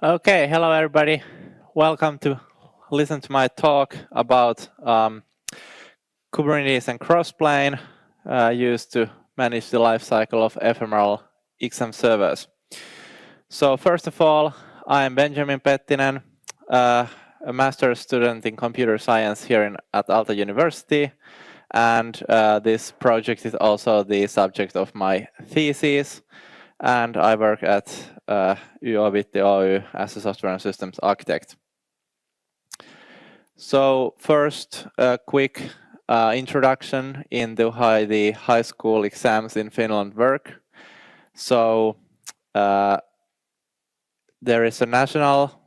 Okay, hello everybody. Welcome to listen to my talk about Kubernetes and Crossplane used to manage the lifecycle of ephemeral exam servers. So first of all, I am Benjamin Pettinen, a master's student in computer science here at Aalto University, and this project is also the subject of my thesis. And I work at Abitti Oy as a software and systems architect. So first, a quick introduction into how the high school exams in Finland work. So there is a national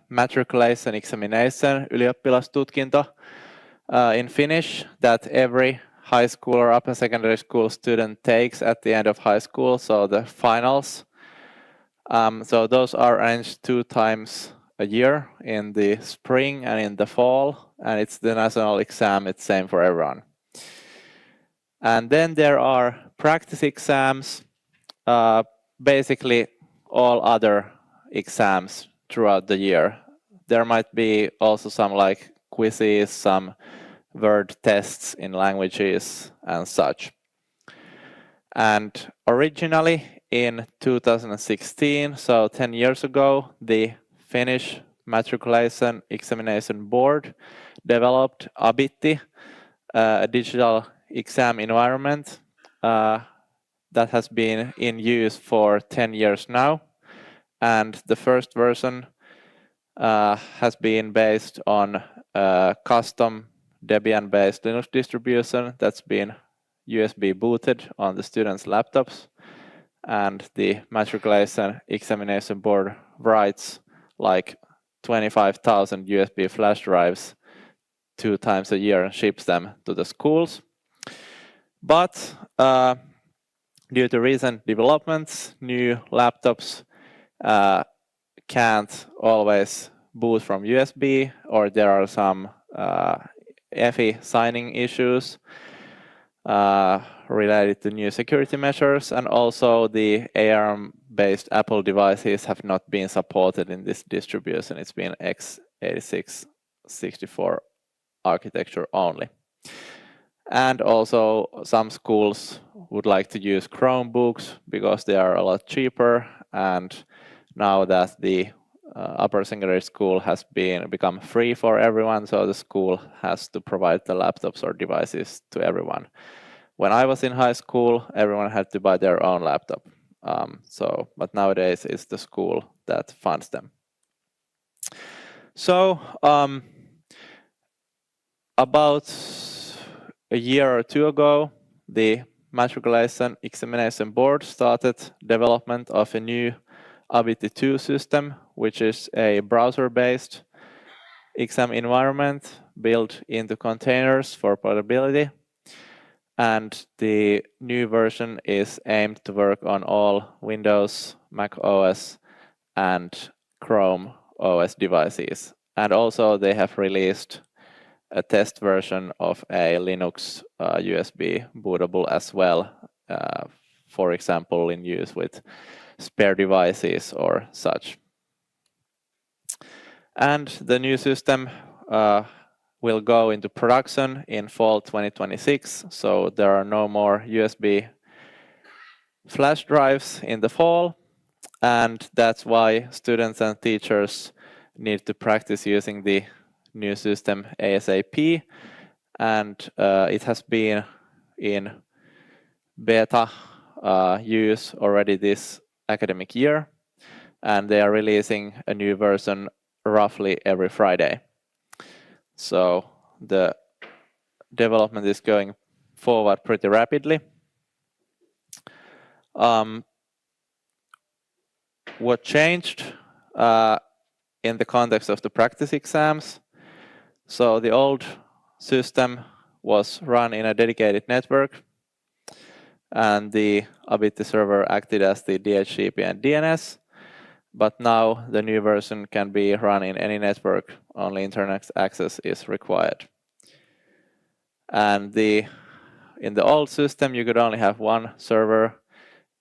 Matriculation Examination, ylioppilastutkinto, in Finnish that every high school or upper secondary school student takes at the end of high school, so the finals. So those are arranged 2 times a year, in the spring and in the fall, and it's the national exam. It's same for everyone. And then there are practice exams, basically all other exams throughout the year. There might be also some like quizzes, some word tests in languages and such. And originally in 2016, so 10 years ago, the Finnish Matriculation Examination Board developed Abitti, a digital exam environment that has been in use for 10 years now. And the first version has been based on a custom Debian-based Linux distribution that's been USB booted on the students' laptops. And the Matriculation Examination Board writes like 25,000 USB flash drives 2 times a year and ships them to the schools. But due to recent developments, new laptops can't always boot from USB, or there are some EFI signing issues related to new security measures, and also the ARM-based Apple devices have not been supported in this distribution. It's been x86-64 architecture only. And also some schools would like to use Chromebooks because they are a lot cheaper, and now that the upper secondary school has become free for everyone, so the school has to provide the laptops or devices to everyone. When I was in high school, everyone had to buy their own laptop. But nowadays it's the school that funds them. So about a year or 2 ago, the Matriculation Examination Board started development of a new Abitti 2 system, which is a browser-based exam environment built into containers for portability. And the new version is aimed to work on all Windows, Mac OS, and Chrome OS devices. And also they have released a test version of a Linux USB bootable as well, for example, in use with spare devices or such. And the new system will go into production in fall 2026, so there are no more USB flash drives in the fall, and that's why students and teachers need to practice using the new system ASAP, and it has been in beta use already this academic year, and they are releasing a new version roughly every Friday. So the development is going forward pretty rapidly. What changed in the context of the practice exams? So the old system was run in a dedicated network, and the Abitti server acted as the DHCP and DNS. But now the new version can be run in any network, only internet access is required. And in the old system, you could only have one server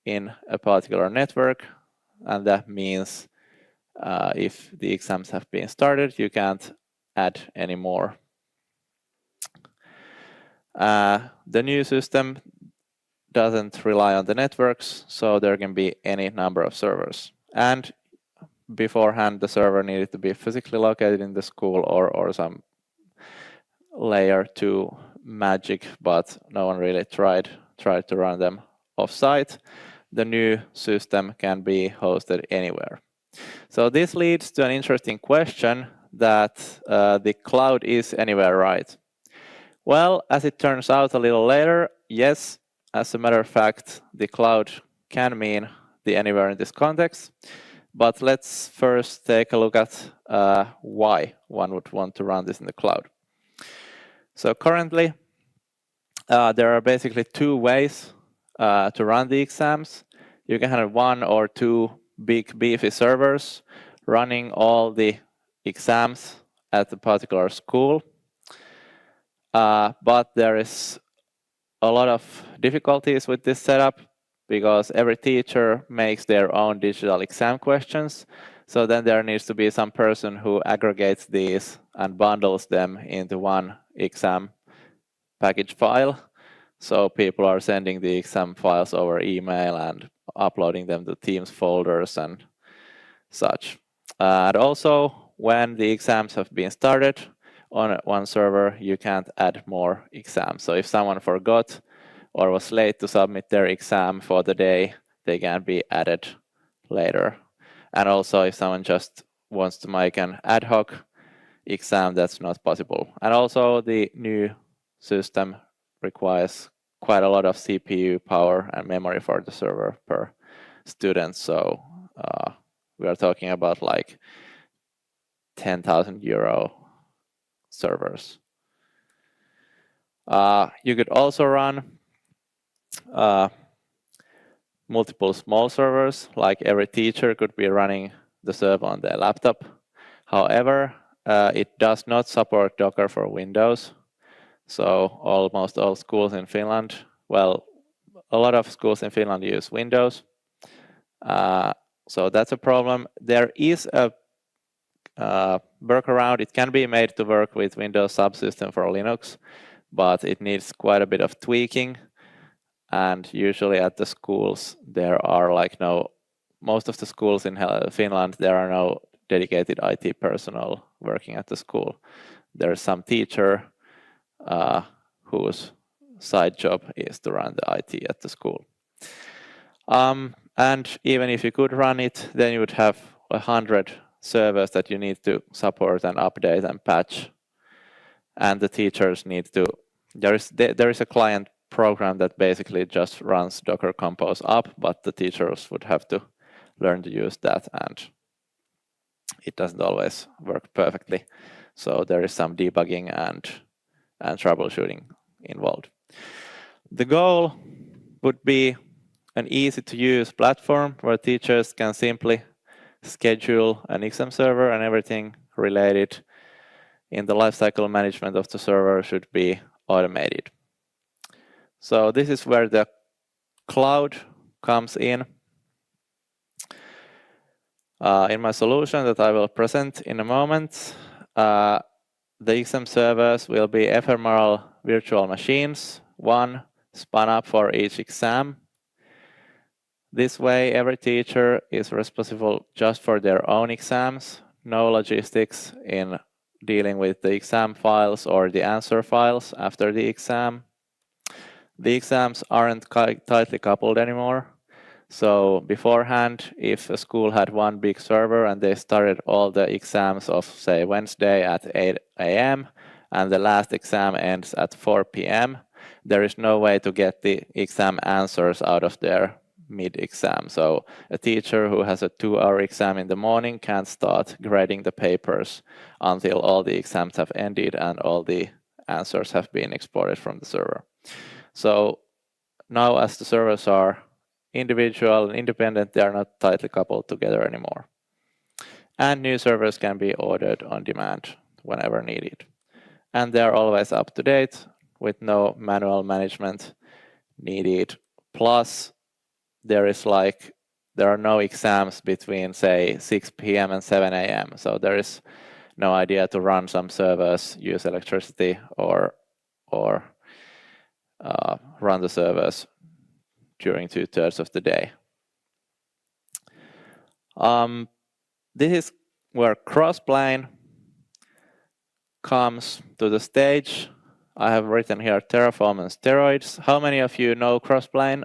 in a particular network, and that means if the exams have been started, you can't add any more. The new system doesn't rely on the networks, so there can be any number of servers. And beforehand, the server needed to be physically located in the school or some layer 2 magic, but no one really tried to run them off-site. The new system can be hosted anywhere. So this leads to an interesting question that the cloud is anywhere, right? Well, as it turns out a little later, yes, as a matter of fact, the cloud can mean the anywhere in this context. But let's first take a look at why one would want to run this in the cloud. So currently, there are basically 2 ways to run the exams. You can have 1 or 2 big beefy servers running all the exams at a particular school. But there is a lot of difficulties with this setup because every teacher makes their own digital exam questions. So then there needs to be some person who aggregates these and bundles them into one exam package file. So people are sending the exam files over email and uploading them to Teams folders and such. And also, when the exams have been started on one server, you can't add more exams. So if someone forgot or was late to submit their exam for the day, they can be added later. And also, if someone just wants to make an ad hoc exam, that's not possible. And also, the new system requires quite a lot of CPU power and memory for the server per student. So we are talking about like 10,000 euro servers. You could also run multiple small servers, like every teacher could be running the server on their laptop. However, it does not support Docker for Windows. So almost all schools in Finland, well, a lot of schools in Finland use Windows. So that's a problem. There is a workaround. It can be made to work with Windows subsystem for Linux, but it needs quite a bit of tweaking. And usually at the schools, there are most of the schools in Finland, there are no dedicated IT personnel working at the school. There's some teacher whose side job is to run the IT at the school. And even if you could run it, then you would have 100 servers that you need to support and update and patch. And the teachers need to, there is a client program that basically just runs Docker Compose up, but the teachers would have to learn to use that, and it doesn't always work perfectly. So there is some debugging and troubleshooting involved. The goal would be an easy-to-use platform where teachers can simply schedule an exam server, and everything related in the lifecycle management of the server should be automated. So this is where the cloud comes in. In my solution that I will present in a moment, the exam servers will be ephemeral virtual machines, one spun up for each exam. This way, every teacher is responsible just for their own exams, no logistics in dealing with the exam files or the answer files after the exam. The exams aren't tightly coupled anymore. So beforehand, if a school had one big server and they started all the exams of, say, Wednesday at 8 a.m. and the last exam ends at 4 p.m., there is no way to get the exam answers out of their mid-exam. So a teacher who has a 2-hour exam in the morning can't start grading the papers until all the exams have ended and all the answers have been exported from the server. So now, as the servers are individual and independent, they are not tightly coupled together anymore. And new servers can be ordered on demand whenever needed. And they are always up to date with no manual management needed. Plus, there is like there are no exams between, say, 6 p.m. and 7 a.m. So there is no idea to run some servers, use electricity, or run the servers during 2/3 of the day. This is where Crossplane comes to the stage. I have written here Terraform and steroids. How many of you know Crossplane?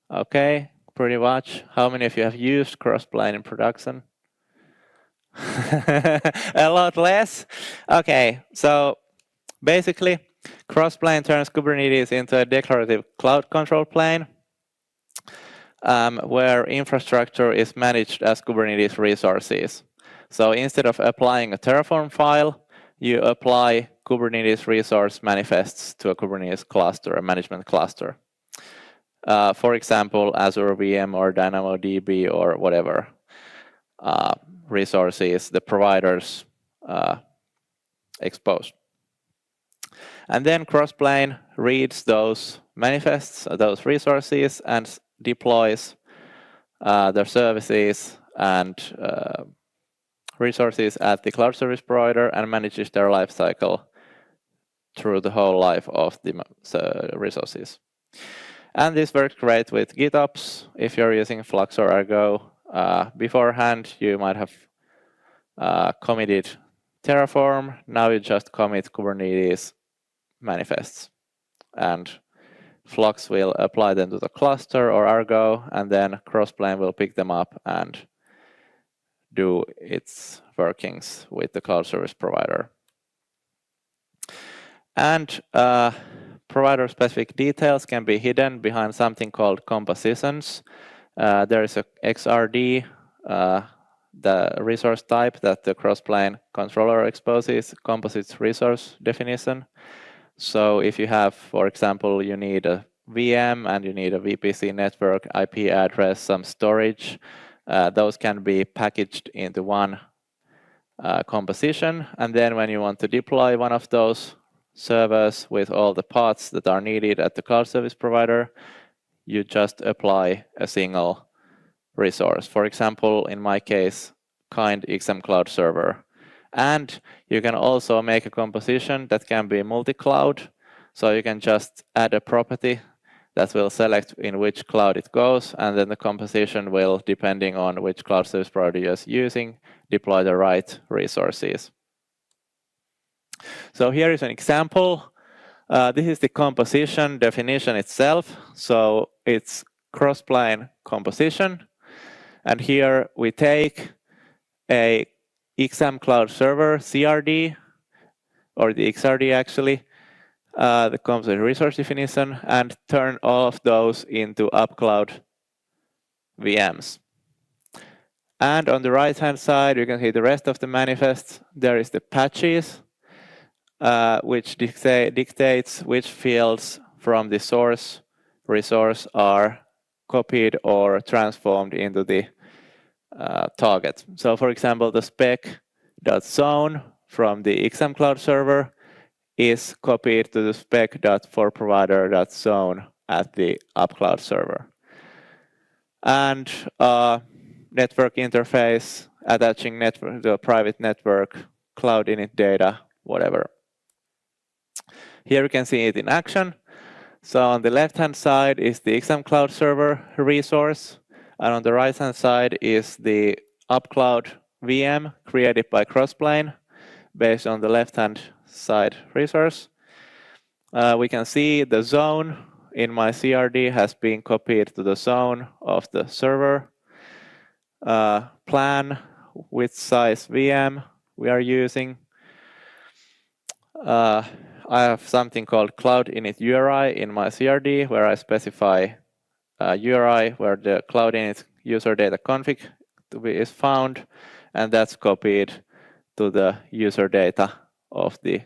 Okay, pretty much. How many of you have used Crossplane in production? A lot less? Okay, so basically, Crossplane turns Kubernetes into a declarative cloud control plane where infrastructure is managed as Kubernetes resources. So instead of applying a Terraform file, you apply Kubernetes resource manifests to a Kubernetes cluster, a management cluster. For example, Azure VM or DynamoDB or whatever resources the providers expose. And then Crossplane reads those manifests, those resources, and deploys their services and resources at the cloud service provider and manages their lifecycle through the whole life of the resources. And this works great with GitOps. If you're using Flux or Argo beforehand, you might have committed Terraform. Now you just commit Kubernetes manifests. And Flux will apply them to the cluster or Argo, and then Crossplane will pick them up and do its workings with the cloud service provider. And provider-specific details can be hidden behind something called compositions. There is a XRD, the resource type that the Crossplane controller exposes, composites resource definition. So if you have, for example, you need a VM and you need a VPC network, IP address, some storage, those can be packaged into one composition. And then when you want to deploy one of those servers with all the pods that are needed at the cloud service provider, you just apply a single resource. For example, in my case, kind XM Cloud Server. And you can also make a composition that can be multi-cloud. So you can just add a property that will select in which cloud it goes, and then the composition will, depending on which cloud service provider you're using, deploy the right resources. So here is an example. This is the composition definition itself. So it's Crossplane composition. And here we take a XM Cloud Server CRD, or the XRD actually, the composite resource definition, and turn all of those into UpCloud VMs. And on the right-hand side, you can see the rest of the manifest. There is the patches, which dictates which fields from the source resource are copied or transformed into the target. So for example, the spec.zone from the XM Cloud Server is copied to the spec.forprovider.zone at the UpCloud server. And network interface, attaching network to a private network, cloud init data, whatever. Here you can see it in action. So on the left-hand side is the XM Cloud Server resource, and on the right-hand side is the UpCloud VM created by Crossplane based on the left-hand side resource. We can see the zone in my CRD has been copied to the zone of the server. Plan, which size VM we are using. I have something called Cloud Init URI in my CRD where I specify URI where the Cloud Init user data config is found, and that's copied to the user data of the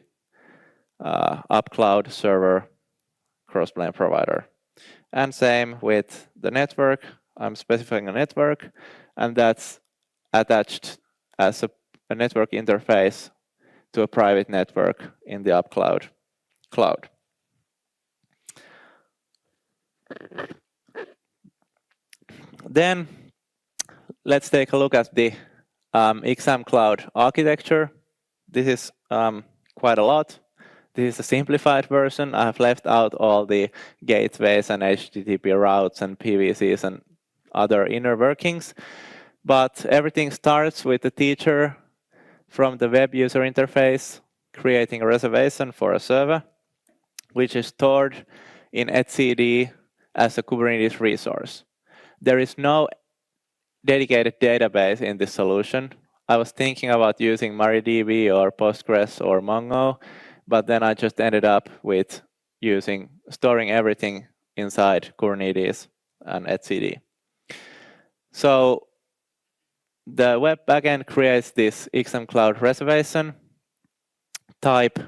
UpCloud server Crossplane provider. And same with the network. I'm specifying a network, and that's attached as a network interface to a private network in the UpCloud cloud. Then let's take a look at the exam cloud architecture. This is quite a lot. This is a simplified version. I have left out all the gateways and HTTP routes and PVCs and other inner workings. But everything starts with the teacher from the web user interface creating a reservation for a server, which is stored in etcd as a Kubernetes resource. There is no dedicated database in this solution. I was thinking about using MariaDB or Postgres or Mongo, but then I just ended up with storing everything inside Kubernetes and etcd. So the web backend creates this exam cloud reservation type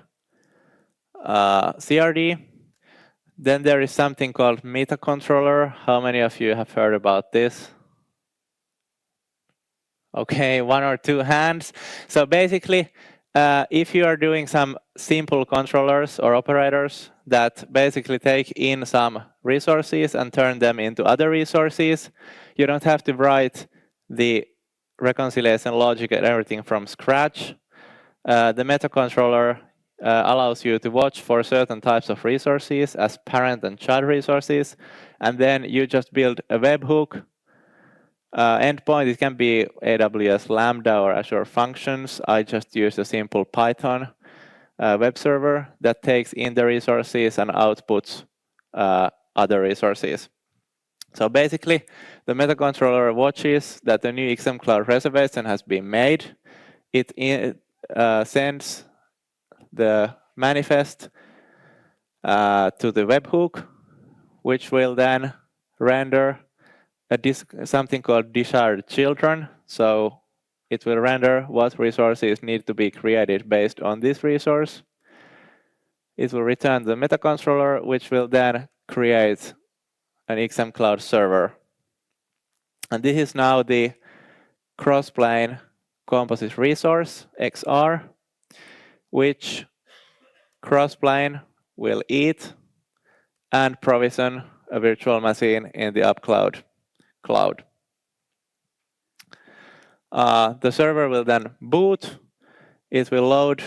CRD. Then there is something called meta controller. How many of you have heard about this? Okay, 1 or 2 hands. So basically, if you are doing some simple controllers or operators that basically take in some resources and turn them into other resources, you don't have to write the reconciliation logic and everything from scratch. The meta controller allows you to watch for certain types of resources as parent and child resources, and then you just build a webhook endpoint. It can be AWS Lambda or Azure Functions. I just use a simple Python web server that takes in the resources and outputs other resources. So basically, the meta controller watches that the new exam cloud reservation has been made. It sends the manifest to the webhook, which will then render something called desired children. So it will render what resources need to be created based on this resource. It will return the meta controller, which will then create an exam cloud server. And this is now the Crossplane composite resource, XR, which Crossplane will eat and provision a virtual machine in the UpCloud cloud. The server will then boot. It will load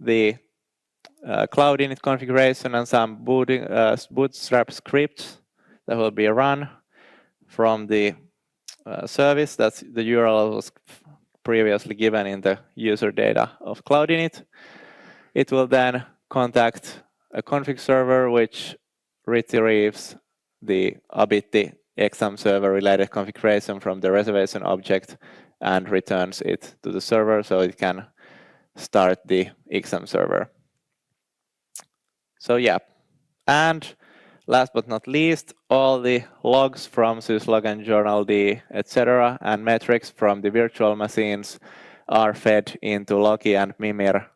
the cloud init configuration and some bootstrap scripts that will be run from the service. That's the URL was previously given in the user data of cloud init. It will then contact a config server which retrieves the Abitti exam server related configuration from the reservation object and returns it to the server so it can start the exam server. So yeah, and last but not least, all the logs from syslog and journald, etc., and metrics from the virtual machines are fed into Loki and Mimir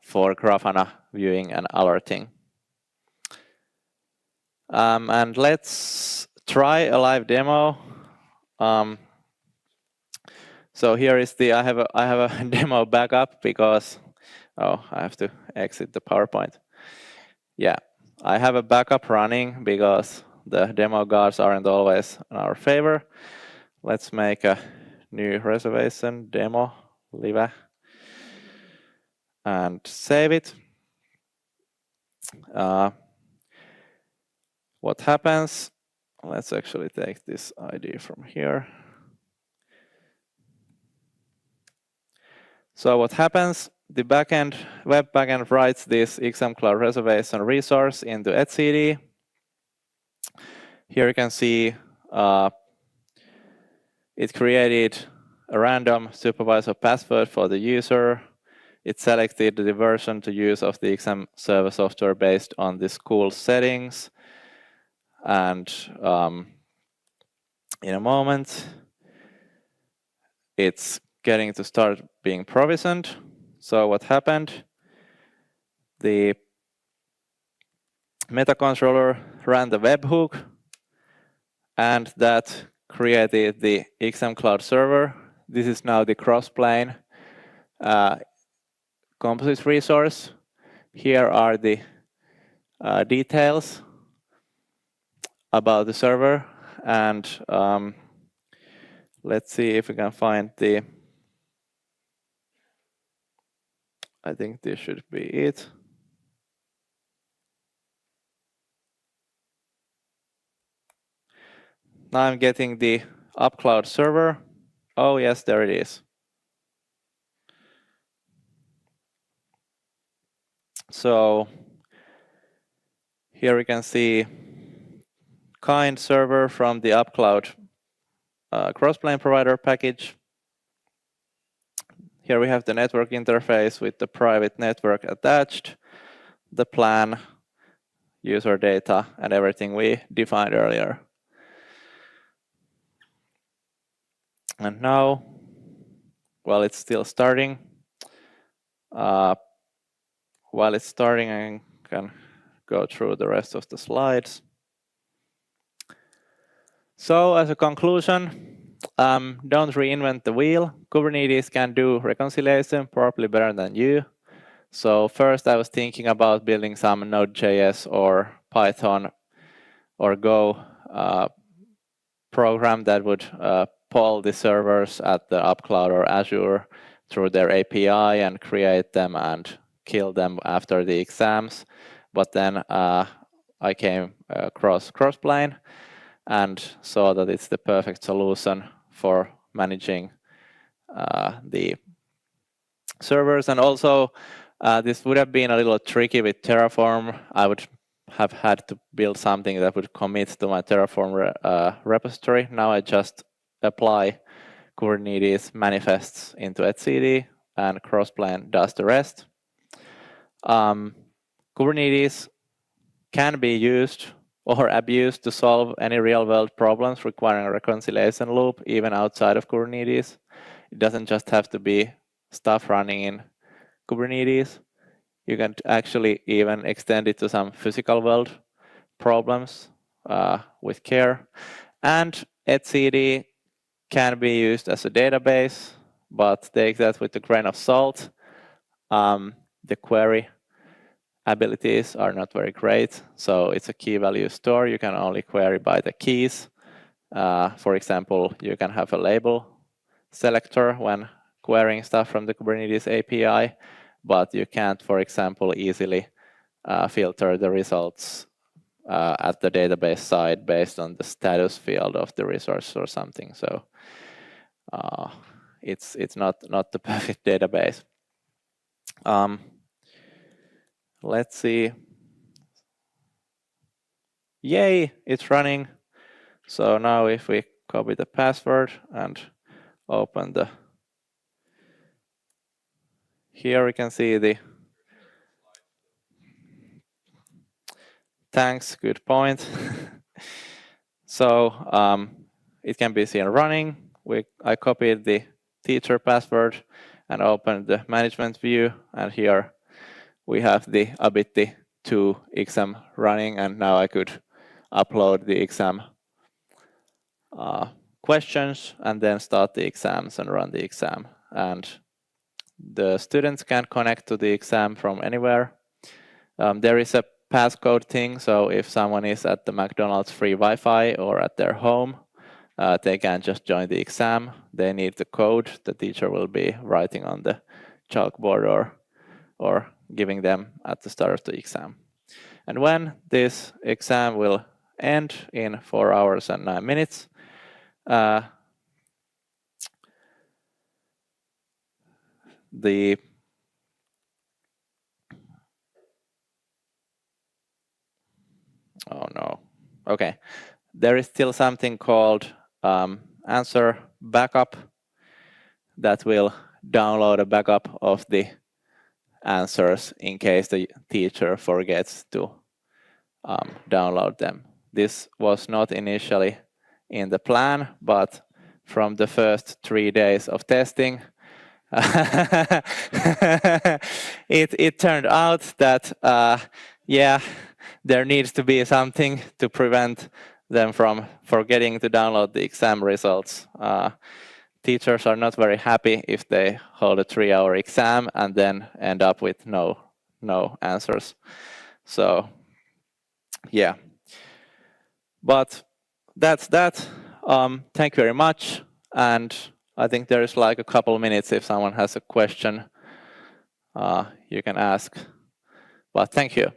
for Grafana viewing and alerting. And let's try a live demo. So here is I have a demo backup because I have to exit the PowerPoint. Yeah, I have a backup running because the demo guards aren't always in our favor. Let's make a new reservation demo live and save it. What happens? Let's actually take this ID from here. So what happens? The web backend writes this exam cloud reservation resource into etcd. Here you can see it created a random supervisor password for the user. It selected the version to use of the exam server software based on the school settings. And in a moment, it's getting to start being provisioned. So what happened? The meta controller ran the webhook, and that created the exam cloud server. This is now the Crossplane composite resource. Here are the details about the server and let's see if we can find the. I think this should be it. Now I'm getting the UpCloud server. Oh yes, there it is. So here we can see kind server from the UpCloud Crossplane provider package. Here we have the network interface with the private network attached, the plan, user data, and everything we defined earlier. And now, while it's still starting, while it's starting, I can go through the rest of the slides. So as a conclusion, don't reinvent the wheel. Kubernetes can do reconciliation probably better than you. So first I was thinking about building some Node.js or Python or Go program that would poll the servers at the UpCloud or Azure through their API and create them and kill them after the exams. But then I came across Crossplane and saw that it's the perfect solution for managing the servers. And also, this would have been a little tricky with Terraform. I would have had to build something that would commit to my Terraform repository. Now I just apply Kubernetes manifests into etcd, and Crossplane does the rest. Kubernetes can be used or abused to solve any real-world problems requiring a reconciliation loop, even outside of Kubernetes. It doesn't just have to be stuff running in Kubernetes. You can actually even extend it to some physical world problems with care. And etcd can be used as a database, but take that with a grain of salt. The query abilities are not very great, so it's a key value store. You can only query by the keys. For example, you can have a label selector when querying stuff from the Kubernetes API, but you can't, for example, easily filter the results at the database side based on the status field of the resource or something. So it's not the perfect database. Let's see. Yay, it's running. So now if we copy the password and open the, here we can see the, thanks, good point. So it can be seen running. I copied the teacher password and opened the management view, and here we have the Abitti 2 exam running, and now I could upload the exam questions and then start the exams and run the exam. And the students can connect to the exam from anywhere. There is a passcode thing, so if someone is at the McDonald's free Wi-Fi or at their home, they can just join the exam. They need the code the teacher will be writing on the chalkboard or giving them at the start of the exam. And when this exam will end in 4 hours and 9 minutes, oh no, okay. There is still something called answer backup that will download a backup of the answers in case the teacher forgets to download them. This was not initially in the plan, but from the first 3 days of testing, it turned out that yeah, there needs to be something to prevent them from forgetting to download the exam results. Teachers are not very happy if they hold a 3-hour exam and then end up with no answers. So yeah, but that's that. Thank you very much. And I think there's like a couple of minutes if someone has a question you can ask. But thank you.